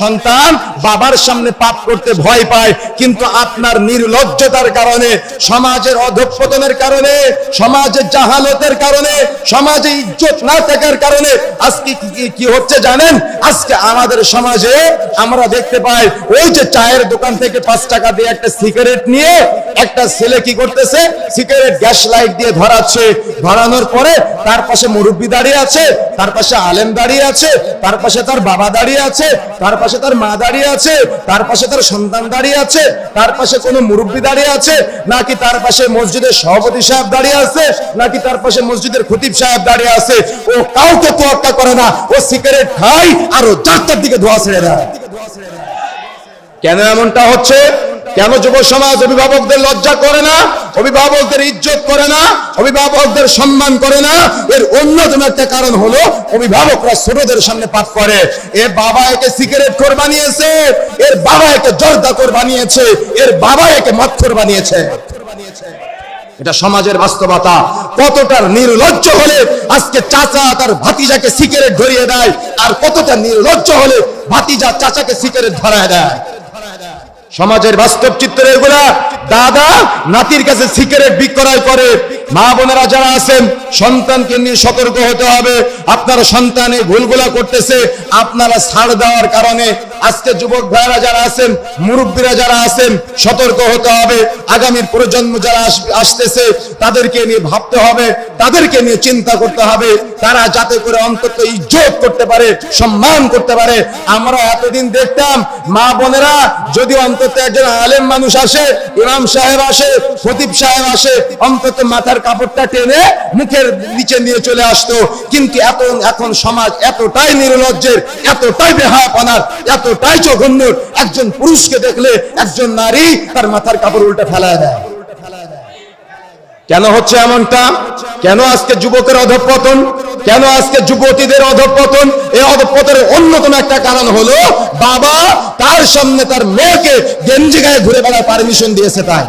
সন্তান বাবার সামনে পাপ করতে ভয় পায়, কিন্তু আপনার নির্লজ্জতার কারণে, সমাজের অধঃপতনের কারণে, সমাজের জাহালতের কারণে, সমাজে ইজ্জত না থাকার কারণে আজকে কি হচ্ছে জানেন? আজকে আমাদের সমাজে আমরা দেখতে পাই, ওই যে চায়ের দোকান থেকে 5 টাকা দিয়ে একটা সিগারেট নিয়ে একটা ছেলে কি করতেছে, সিগারেট গ্যাস লাইট দিয়ে ধরাচ্ছে। ধরানোর পরে তার পাশে মুরব্বি দাঁড়িয়ে আছে, তার পাশে আলেম দাঁড়িয়ে আছে, তার পাশে তার বাবা দাঁড়িয়ে আছে, তার পাশে তার মা দাঁড়িয়ে আছে, তার পাশে তার সন্তান দাঁড়িয়ে আছে, তার পাশে কোনো মুরব্বি দাঁড়িয়ে আছে, নাকি তার পাশে মসজিদের সভাপতি সাহেব দাঁড়িয়ে আছে, নাকি তার পাশে মসজিদের খতিব সাহেব দাঁড়িয়ে আছে। ও কাউকে তোয়াক্কা করে না, ও সিগারেট খায় আর ও যাত্রার দিকে ধোঁয়া ছেড়ে দেয়। কেন এমনটা হচ্ছে? কেন যুব সমাজ অভিভাবকদের লজ্জা করে না, অভিভাবকদের ইজ্জত করে না, অভিভাবকদের সম্মান করে না? এর অন্যতম একটা কারণ হলো অভিভাবকরা ছোটদের সামনে পাপ করে। এর বাবা একে সিগারেট খোর বানিয়েছে, এর বাবা একে জর্দাখোর বানিয়েছে, এর বাবা একে মদখোর বানিয়েছে। এটা সমাজের বাস্তবতা। কতটা নির্লজ্জ হলে আজকে চাচা তার ভাতিজাকে সিগারেট ধরিয়ে দেয়, আর কতটা নির্লজ্জ হলে ভাতিজা চাচাকে সিগারেট ধরায় দেয়। সমাজের বাস্তব চিত্র এগুলা। দাদা নাতির কাছে সিগারেট বিক্রয় করে। মা বোনেরা যারা আছেন, সন্তানকে নিয়ে সতর্ক হতে হবে। আপনারা সন্তান এই ভুলগুলা করতেছে, আপনারা ছাড় দেওয়ার কারণে আজকে যুবক ভাইরা যারা আছেন, মুরব্বীরা যারা আছেন, সতর্ক হতে হবে। আগামীর প্রজন্ম যারা আসতেছে তাদেরকে নিয়ে ভাবতে হবে, তাদেরকে নিয়ে চিন্তা করতে হবে, তারা যাতে করে অন্তত ইজ্জত করতে পারে, সম্মান করতে পারে। আমরা এতদিন দেখতাম মা বোনেরা যদি অন্তত একজন আলেম মানুষ আসে, ইমাম সাহেব আসে, খতিব সাহেব আসে, অন্তত মাথার কাপড়টা টেনে মুখের নিচে নিয়ে চলে আসতো। কিন্তু এখন সমাজ এতটাই নির্লজ্জের, এতটাই বেহায়াপনার, এতটাই জঘন্য, একজন পুরুষকে দেখলে একজন নারী তার মাথার কাপড় উল্টে ফেলায় দেয়। কেন হচ্ছে এমনটা? কেন আজকে যুবকের অধঃপতন? কেন আজকে যুবতীদের অধঃপতন? এই অধঃপতনের অন্যতম একটা কারণ হলো বাবা তার সামনে তার মেয়েকে গেঞ্জি গায়ে ঘুরে বেড়ার পারমিশন দিয়েছে। তাই